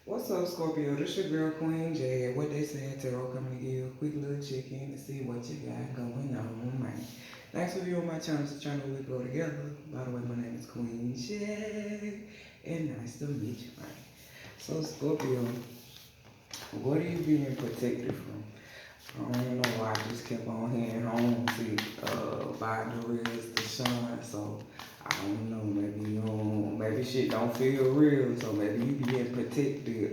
What's up, Scorpio? This your girl Queen J. What they say, Tarot coming to give you a quick little check-in to see what you got going on, man. Thanks for viewing my channel. It's a channel we grow together. By the way, my name is Queen J. And nice to meet you, man. So, Scorpio, what are you being protected from? I don't know why I just kept on heading home to buy the reels to shine. So I don't know, maybe you don't, maybe shit don't feel real. So maybe you be getting protected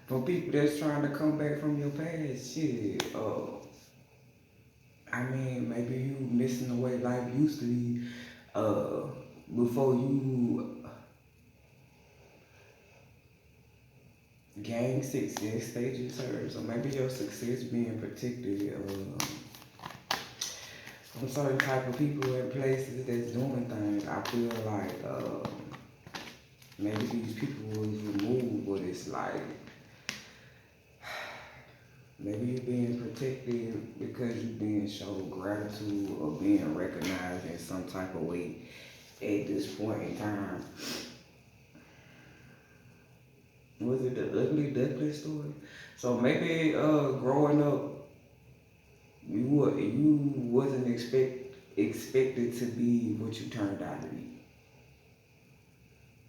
from people that's trying to come back from your past. Shit, I mean, maybe you missing the way life used to be uh, before you gain success stages her. So maybe your success being protected from certain type of people and places that's doing things. I feel like maybe these people was removed, but it's like maybe you're being protected because you're being shown gratitude or being recognized in some type of way at this point in time. Was it the ugly duckling story? So maybe growing up you wasn't expected to be what you turned out to be.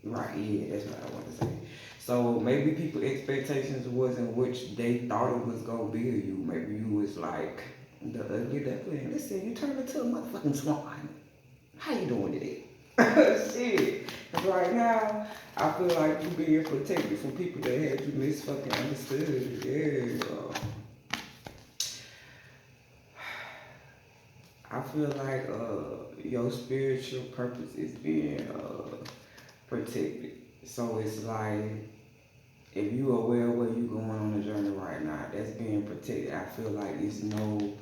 Right, yeah, that's what I want to say. So maybe people expectations wasn't which they thought it was gonna be of you. Maybe you was like the ugly duckling. Listen, you turned into a motherfucking swan. How you doing today? Shit. Cause right now, I feel like you being protected from people that had you fucking understood. Yeah. I feel like your spiritual purpose is being protected. So it's like if you aware where you going on the journey right now, that's being protected. I feel like it's no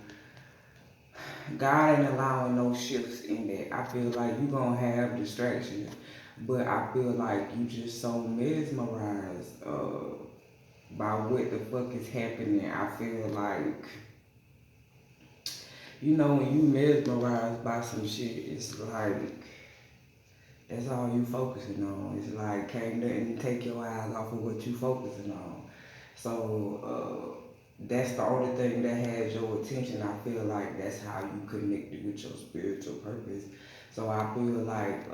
God ain't allowing no shifts in that. I feel like you gonna have distractions, but I feel like you just so mesmerized by what the fuck is happening. I feel like when you mesmerized by some shit, it's like that's all you focusing on. It's like can't nothing take your eyes off of what you focusing on. So that's the only thing that has your attention. I feel like that's how you connected with your spiritual purpose. So I feel like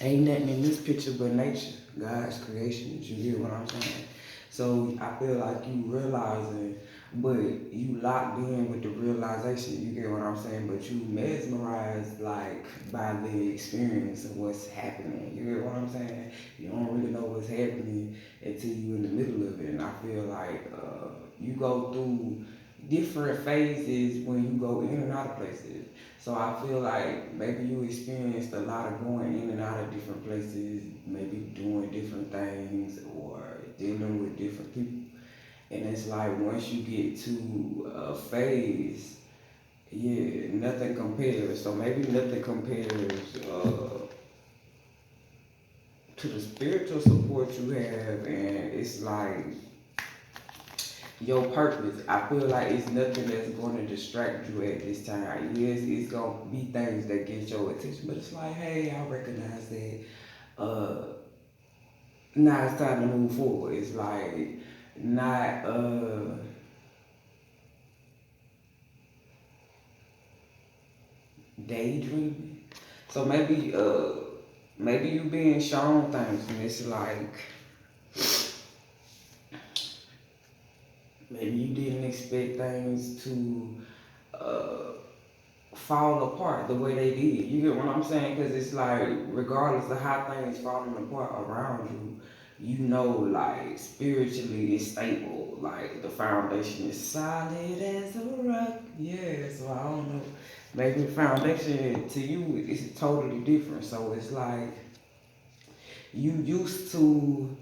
ain't nothing in this picture but nature, God's creation. You get what I'm saying? So I feel like you realizing, but you locked in with the realization. You get what I'm saying? But you mesmerized like by the experience of what's happening. You get what I'm saying? You don't really know what's happening until you in the middle of it. And I feel like you go through different phases when you go in and out of places. So I feel like maybe you experienced a lot of going in and out of different places, maybe doing different things or dealing with different people. And it's like once you get to a phase, yeah, nothing compares. So maybe nothing compares to the spiritual support you have, and it's like your purpose. I feel like it's nothing that's going to distract you at this time. Yes, it's going to be things that get your attention, but it's like, hey, I recognize that. Uh, Now it's time to move forward. It's like not daydreaming. So maybe you being shown things, and it's like maybe you didn't expect things to uh, fall apart the way they did. You get what I'm saying? Because it's like, regardless of how things falling apart around you, you know, like spiritually it's stable. Like the foundation is solid as a rock. Yeah, so I don't know. Maybe the foundation to you is totally different. So it's like you used to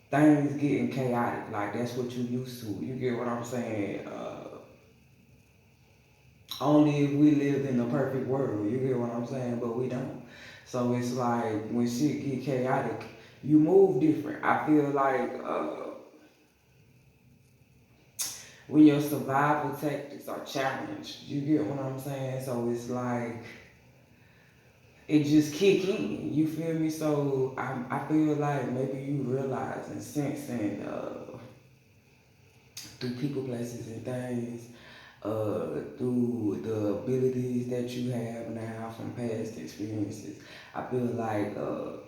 things getting chaotic. Like that's what you used to. You get what I'm saying? Only if we lived in a perfect world, you get what I'm saying? But we don't. So it's like when shit get chaotic, you move different. I feel like when your survival tactics are challenged, you get what I'm saying? So it's like it just kick in. You feel me? So I feel like maybe you realize and sense and through people, places, and things, through the abilities that you have now from past experiences. I feel like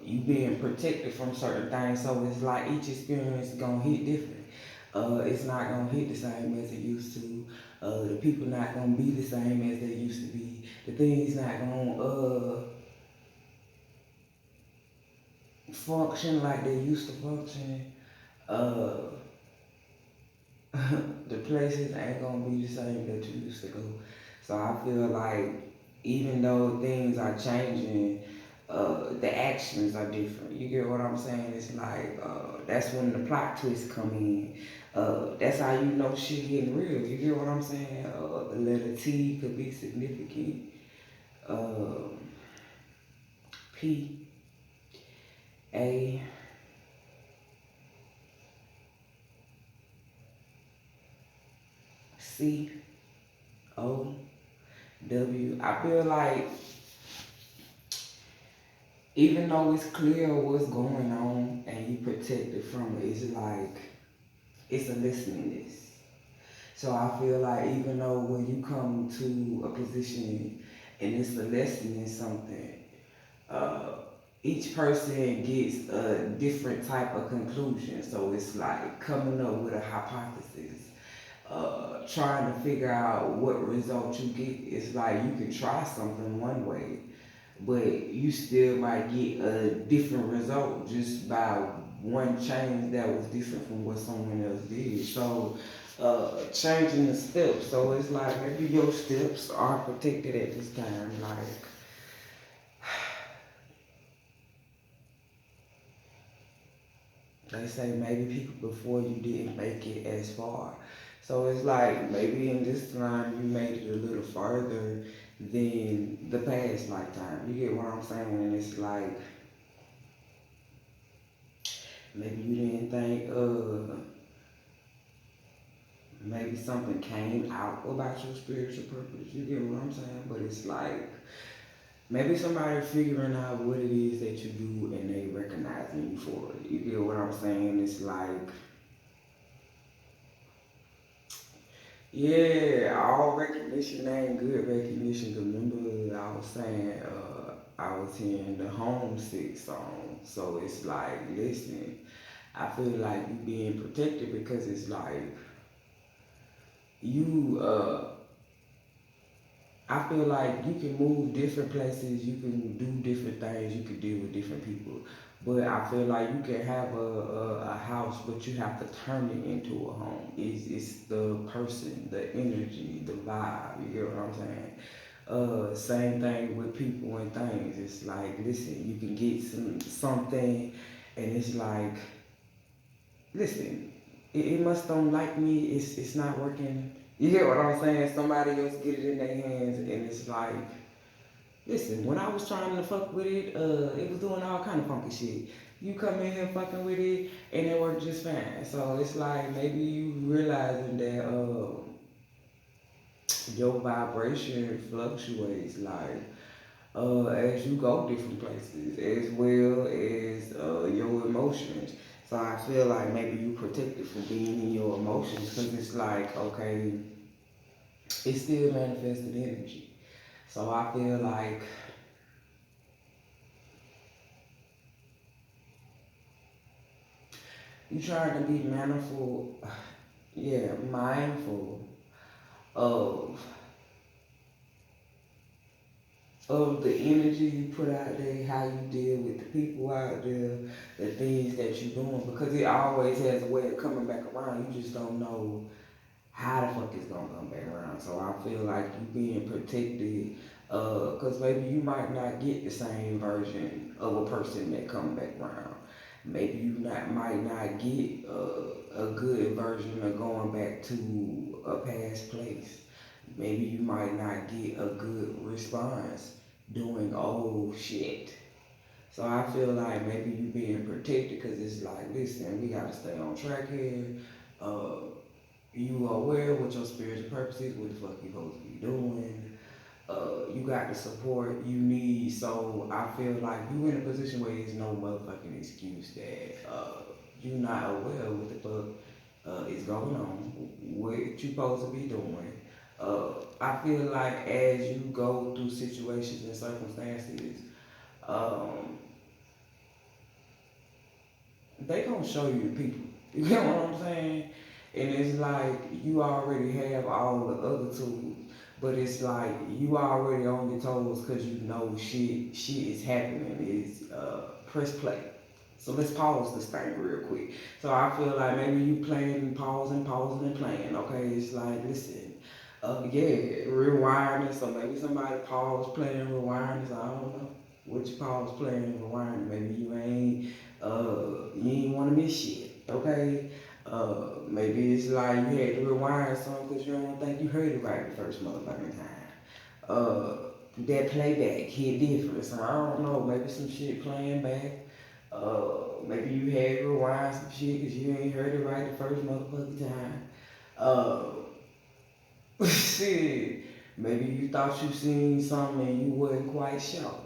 you being protected from certain things, so it's like each experience gonna hit different. It's not gonna hit the same as it used to. The people not gonna be the same as they used to be. The things not gonna function like they used to function. Uh, the places ain't gonna be the same that you used to go. So I feel like even though things are changing, the actions are different. You get what I'm saying? It's like that's when the plot twists come in. That's how you know shit getting real. You get what I'm saying? The letter T could be significant. Uh, P A C O W. I feel like even though it's clear what's going on and you protected from it, it's like it's a listeningness. So I feel like even though when you come to a position and it's a lesson in something, uh, each person gets a different type of conclusion. So it's like coming up with a hypothesis, trying to figure out what result you get. It's like you can try something one way, but you still might get a different result just by one change that was different from what someone else did. So, changing the steps. So it's like maybe your steps are protected at this time. Like they say, maybe people before you didn't make it as far. So it's like maybe in this time you made it a little farther than the past lifetime. You get what I'm saying? And it's like maybe you didn't think maybe something came out about your spiritual purpose. You get what I'm saying? But it's like maybe somebody figuring out what it is that you do and they recognizing you for it. You get what I'm saying? It's like yeah, all recognition ain't good recognition. Remember, I was saying I was hearing the homesick song, so it's like, listen, I feel like you being protected because it's like you I feel like you can move different places, you can do different things, you can deal with different people. But I feel like you can have a house, but you have to turn it into a home. It's the person, the energy, the vibe. You get what I'm saying? Same thing with people and things. It's like, listen, you can get something, and it's like, listen, it must don't like me. It's not working. You get what I'm saying? Somebody else get it in their hands, and it's like, listen. When I was trying to fuck with it, it was doing all kind of funky shit. You come in here fucking with it, and it worked just fine. So it's like maybe you realizing that your vibration fluctuates, like as you go different places, as well as your emotions. So I feel like maybe you protected from being in your emotions because it's like, okay, it's still manifested energy. So I feel like you trying to be mindful, yeah, mindful of the energy you put out there, how you deal with the people out there, the things that you're doing, because it always has a way of coming back around. You just don't know how the fuck it's gonna come back around. So I feel like you being protected, cause maybe you might not get the same version of a person that come back around. Maybe you might not get a good version of going back to a past place. Maybe you might not get a good response doing old shit. So I feel like maybe you being protected because it's like, listen, we gotta stay on track here. Uh, you are aware what your spiritual purpose is, what the fuck you supposed to be doing. You got the support you need. So I feel like you in a position where there's no motherfucking excuse that you not aware of what the fuck is going on, what you supposed to be doing. I feel like as you go through situations and circumstances, um, they gonna show you the people. You get what I'm saying? And it's like you already have all the other tools, but it's like you already on your toes because you know shit is happening. Is press play. So let's pause this thing real quick. So I feel like maybe you playing, pausing and playing. Okay, it's like listen, yeah, rewinding. So maybe somebody pause playing, rewinding. So I don't know what you pause playing, rewinding. Maybe you ain't want to miss shit. Okay. Maybe it's like you had to rewind something because you don't think you heard it right the first motherfucking time. That playback hit different. So I don't know. Maybe some shit playing back. Maybe you had to rewind some shit because you ain't heard it right the first motherfucking time. Shit. Maybe you thought you seen something and you wasn't quite sure.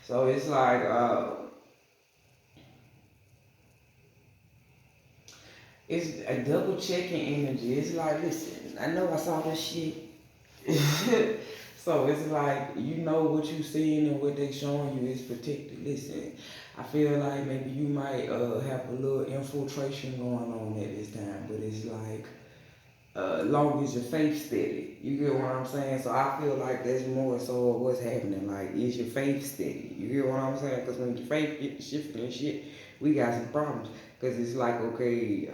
So it's like, it's a double checking energy. It's like, listen, I know I saw this shit. So it's like you know what you seeing and what they showing you is protected. Listen, I feel like maybe you might have a little infiltration going on at this time, but it's like long as your faith steady. You get what I'm saying? So I feel like that's more so of what's happening. Like, is your faith steady? You get what I'm saying? Because when your faith get shifting and shit, we got some problems. Because it's like, okay,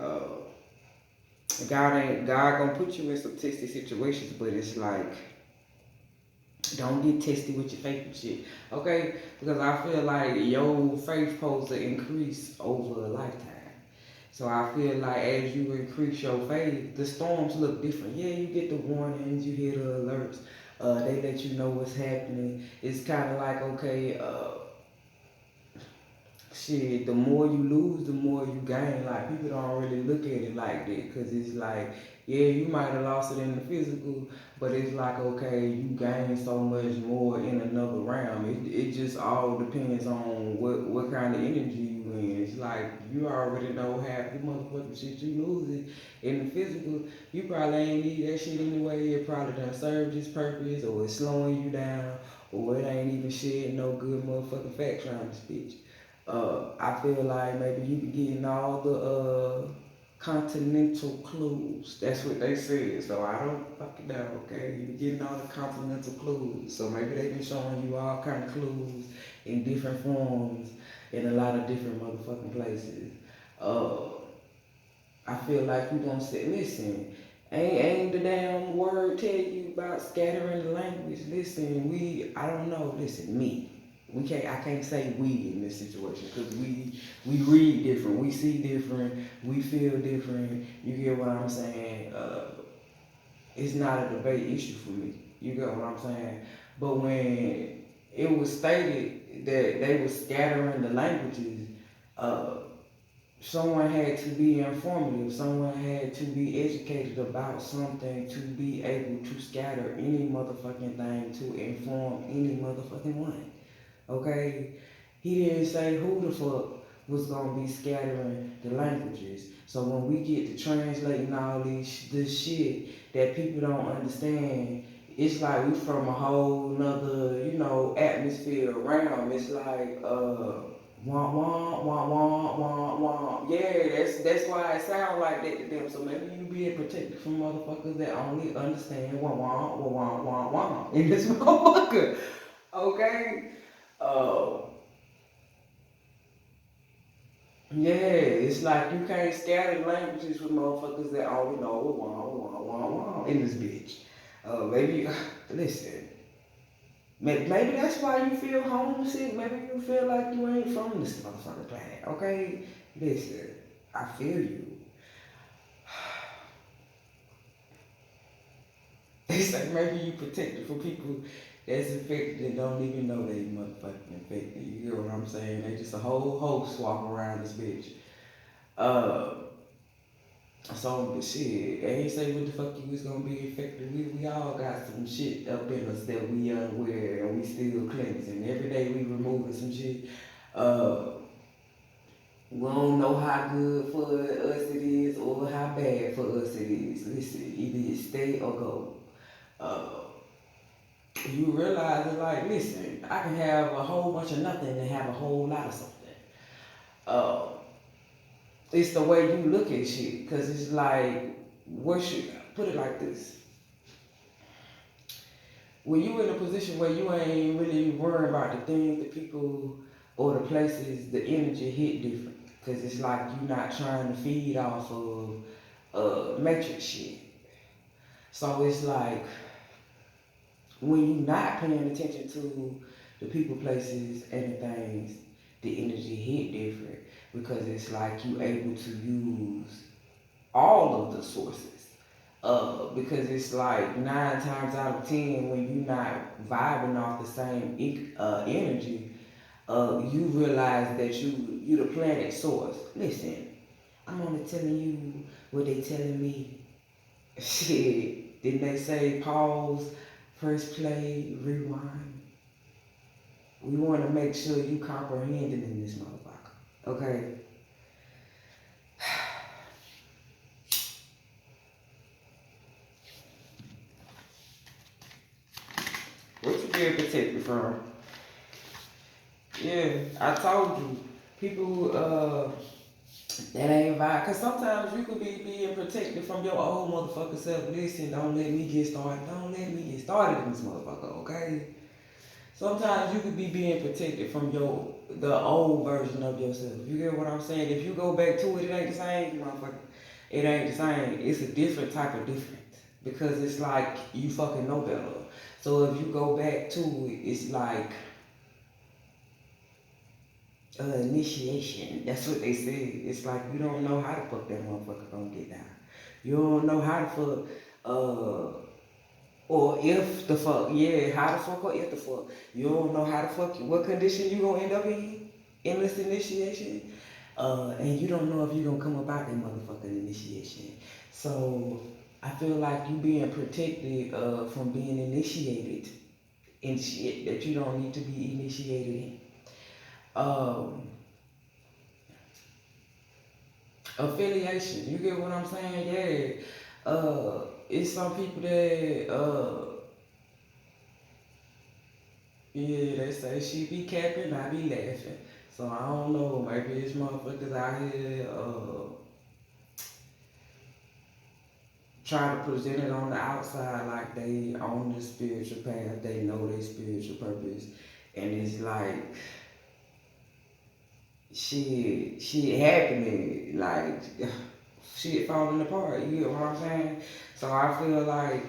God gonna put you in some testy situations, but it's like don't get tested with your faith and shit, okay? Because I feel like your faith supposed to increase over a lifetime. So I feel like as you increase your faith, the storms look different. Yeah, you get the warnings, you hear the alerts, they let you know what's happening. It's kind of like, okay, shit, the more you lose, the more you gain. Like, people don't really look at it like that because it's like, yeah, you might have lost it in the physical, but it's like, okay, you gain so much more in another realm. It just all depends on what kind of energy you in. It's like, you already know half the motherfucking shit you losing in the physical. You probably ain't need that shit anyway. It probably done served its purpose, or it's slowing you down, or it ain't even shedding no good motherfucking facts around this bitch. I feel like maybe you be getting all the continental clues. That's what they said. So I don't fucking know, okay? You be getting all the continental clues. So maybe they been showing you all kind of clues in different forms in a lot of different motherfucking places. Uh, I feel like you gonna say, listen, ain't the damn word tell you about scattering the language. Listen, I don't know, listen, me. I can't say we in this situation because we read different, we see different, we feel different. You get what I'm saying? It's not a debate issue for me. You get what I'm saying? But when it was stated that they were scattering the languages, uh, someone had to be informative, someone had to be educated about something to be able to scatter any motherfucking thing to inform any motherfucking one. Okay? He didn't say who the fuck was gonna be scattering the languages. So when we get to translating all this shit that people don't understand, it's like we from a whole nother, atmosphere around. It's like wah wah wah wah wah wah. Yeah, that's why it sounds like that to them. So maybe you being protected from motherfuckers that only understand wah wah wah wah wah wah in this motherfucker. Okay? Uh, yeah, it's like you can't scatter languages with motherfuckers that only know wah wah wah wah in this bitch. Maybe listen. Maybe that's why you feel homesick. Maybe you feel like you ain't from this motherfucking planet. Okay, listen. I feel you. It's like maybe you protected from people that's infected and don't even know they motherfucking infected. You get what I'm saying? They just a whole host walking around this bitch. Uh, So shit, I ain't say what the fuck you was gonna be effective. We all got some shit up in us that we unaware and we still cleansing. Every day we removing some shit. Uh, we don't know how good for us it is or how bad for us it is. Listen, either you stay or go. Uh, you realize that like, listen, I can have a whole bunch of nothing and have a whole lot of something. Uh, it's the way you look at shit, cause it's like, what should put it like this? When you in a position where you ain't really worrying about the things, the people, or the places, the energy hit different. Cause it's like you not trying to feed off of matrix shit. So it's like when you not paying attention to the people, places, and the things, the energy hit different because it's like you able to use all of the sources. Because it's like 9 times out of 10 when you're not vibing off the same energy, you realize that you the planet source. Listen, I'm only telling you what they telling me. Shit, didn't they say pause, press play, rewind? We want to make sure you comprehending in this motherfucker. Okay. What you being protected from? Yeah, I told you. People that ain't vibe. Cause sometimes you could be being protected from your old motherfucker self. Listen, don't let me get started. Don't let me get started in this motherfucker, okay? Sometimes you could be being protected from the old version of yourself. You get what I'm saying? If you go back to it, it ain't the same, motherfucker. It ain't the same. It's a different type of difference. Because it's like you fucking know better. So if you go back to it, it's like initiation. That's what they say. It's like you don't know how the fuck that motherfucker gonna get down. You don't know how the fuck, or if the fuck, yeah, how the fuck or if the fuck. You don't know how the fuck, what condition you gonna end up in this initiation. And you don't know if you gonna come about that motherfucking initiation. So I feel like you being protected from being initiated in shit that you don't need to be initiated in. Affiliation, you get what I'm saying? Yeah. It's some people that yeah, they say she be capping, I be laughing. So I don't know, maybe it's motherfuckers out here try to present it on the outside like they own the spiritual path, they know their spiritual purpose, and it's like shit happening, like shit falling apart. You get what I'm saying? So I feel like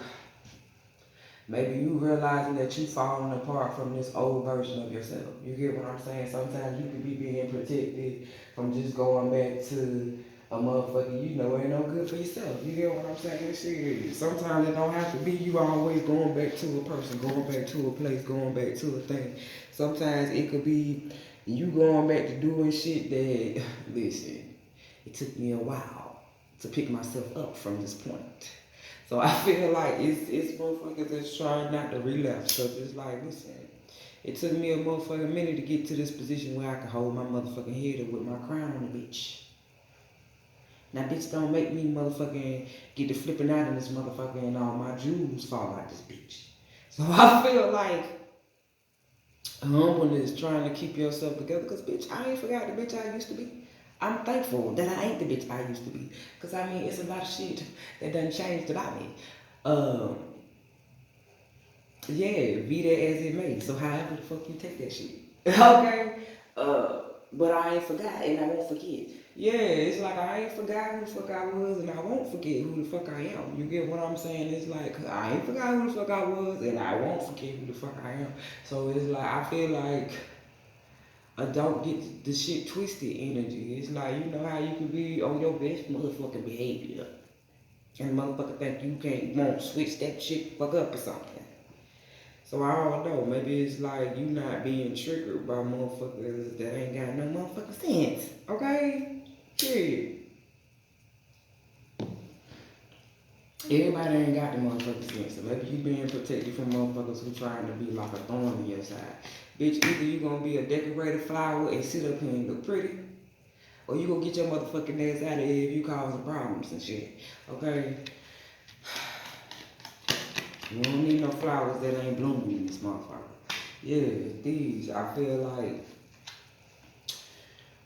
maybe you realizing that you falling apart from this old version of yourself. You get what I'm saying? Sometimes you could be being protected from just going back to a motherfucker you know ain't no good for yourself. You get what I'm saying? Shit. Sometimes it don't have to be you always going back to a person, going back to a place, going back to a thing. Sometimes it could be you going back to doing shit that, listen, it took me a while to pick myself up from this point. So I feel like it's motherfuckers that's trying not to relapse. Cause it's like, listen, it took me a motherfucking minute to get to this position where I can hold my motherfucking head up with my crown on the bitch. Now bitch don't make me motherfucking get to flipping out in this motherfucker and all my jewels fall out this bitch. So I feel like humbleness trying to keep yourself together. Cause bitch, I ain't forgot the bitch I used to be. I'm thankful that I ain't the bitch I used to be. Cause I mean, it's a lot of shit that done changed about me. Yeah, be that as it may. So however the fuck you take that shit. Okay? But I ain't forgot and I won't forget. Yeah, it's like I ain't forgot who the fuck I was and I won't forget who the fuck I am. You get what I'm saying? It's like I ain't forgot who the fuck I was and I won't forget who the fuck I am. So it's like I feel like I don't get the shit twisted energy. It's like you know how you can be on your best motherfucking behavior. And motherfucker think you won't switch that shit fuck up or something. So I don't know, maybe it's like you not being triggered by motherfuckers that ain't got no motherfucking sense. Okay? Period. Everybody ain't got the motherfucking sense. So maybe you being protected from motherfuckers who trying to be like a thorn in your side. Bitch, either you gonna be a decorated flower and sit up here and look pretty, or you gonna get your motherfucking ass out of here if you causing problems and shit. Okay? You don't need no flowers that ain't blooming in this motherfucker. Yeah, these, I feel like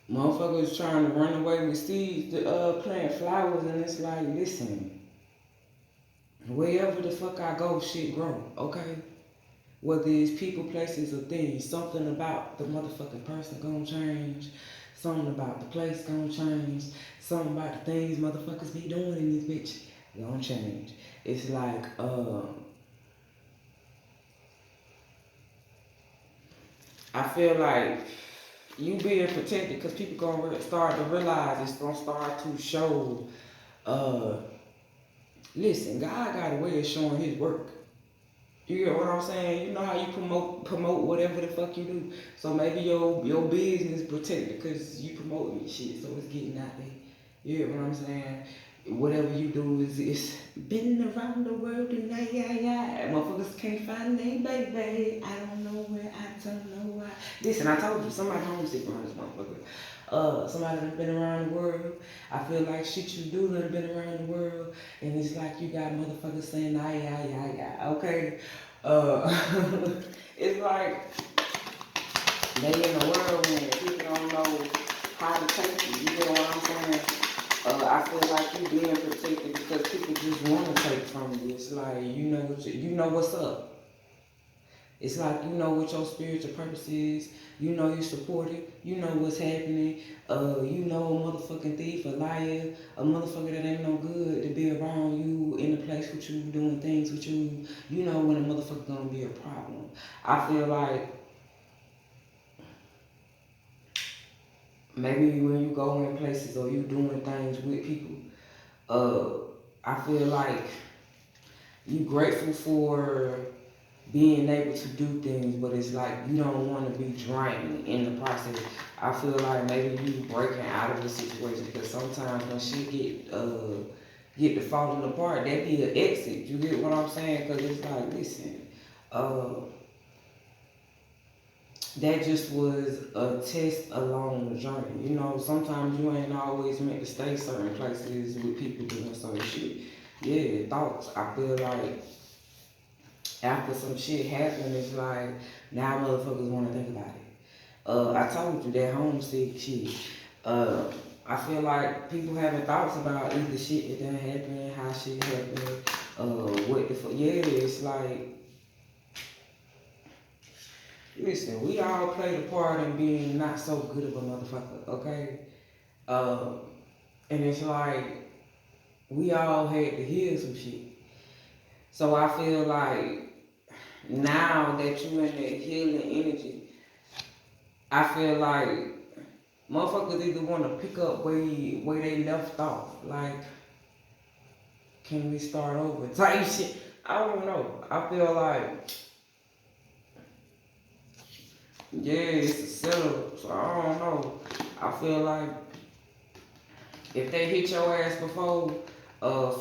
motherfuckers trying to run away with seeds to plant flowers, and it's like, listen, wherever the fuck I go, shit grow, okay? Whether it's people, places, or things, something about the motherfucking person gonna change. Something about the place gonna change. Something about the things motherfuckers be doing in this bitch gonna change. It's like, I feel like you being protected because people gonna start to realize it's gonna start to show. Uh, listen, God got a way of showing His work. You get what I'm saying? You know how you promote whatever the fuck you do. So maybe your business protected because you promoting shit, so it's getting out there. You get what I'm saying? Whatever you do is it's been around the world and yeah. Motherfuckers can't find their baby. I don't know where, I don't know why. Listen, I told you somebody homesick around this motherfucker. Somebody that been around the world. I feel like shit you do that been around the world, and it's like you got motherfuckers saying yeah. Okay, it's like they in a world when people don't know how to take you. You know what I'm saying? I feel like you being protected because people just want to take from you. It's like you know what's up. It's like you know what your spiritual purpose is. You know you support it. You know what's happening. You know a motherfucking thief, a liar, a motherfucker that ain't no good to be around you in the place with you, doing things with you. You know when a motherfucker gonna be a problem. I feel like maybe when you go in places or you doing things with people, I feel like you grateful for being able to do things, but it's like you don't want to be drained in the process. I feel like maybe you breaking out of the situation because sometimes when shit get to falling apart, that be an exit. You get what I'm saying? Because it's like, listen, uh, that just was a test along the journey. You know, sometimes you ain't always meant to stay certain places with people doing certain shit. Yeah, thoughts. I feel like after some shit happened, it's like now motherfuckers want to think about it. I told you that homesick shit. Uh, I feel like people having thoughts about either shit that done happened, how shit happened, what the fuck. Yeah, it's like, listen, we all played a part in being not so good of a motherfucker, okay? Uh, and it's like we all had to hear some shit. So I feel like now that you in that healing energy, I feel like motherfuckers either want to pick up where they left off. Like, can we start over? Type shit. I don't know. I feel like, yeah, it's a setup. So I don't know. I feel like if they hit your ass before,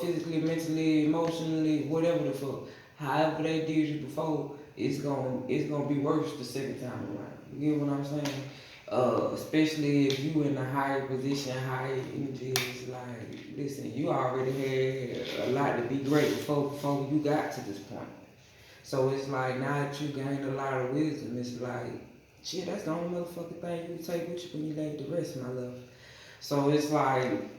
physically, mentally, emotionally, whatever the fuck, however they did you before, it's gonna be worse the second time around. You get what I'm saying? Especially if you in a higher position, higher energy, it's like, listen, you already had a lot to be grateful for before you got to this point. So it's like now that you gained a lot of wisdom, it's like, shit, that's the only motherfucking thing you can take with you when you leave the rest, my love. So it's like,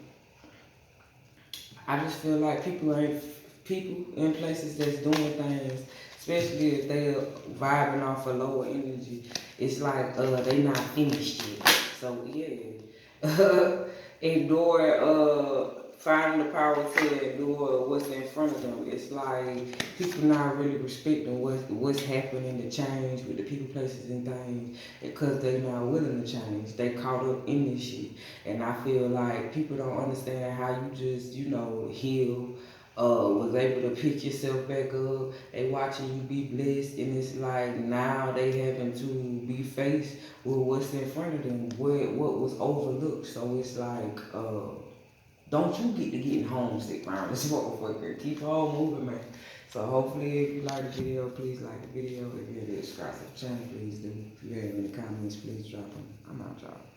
I just feel like people in places that's doing things, especially if they're vibing off a lower energy. It's like they not finished yet. So yeah, endure. Finding the power to endure what's in front of them. It's like people not really respecting what's happening to change with the people, places, and things because they not willing to change. They caught up in this shit. And I feel like people don't understand how you just, heal, was able to pick yourself back up. They watching you be blessed, and it's like now they having to be faced with what's in front of them, what was overlooked. So it's like, Don't you get to getting homesick around this motherfucker. Keep on moving, man. So hopefully if you like the video, please like the video. If you're new, subscribe to the channel, please do. If you have any comments, please drop them. I'm out, y'all.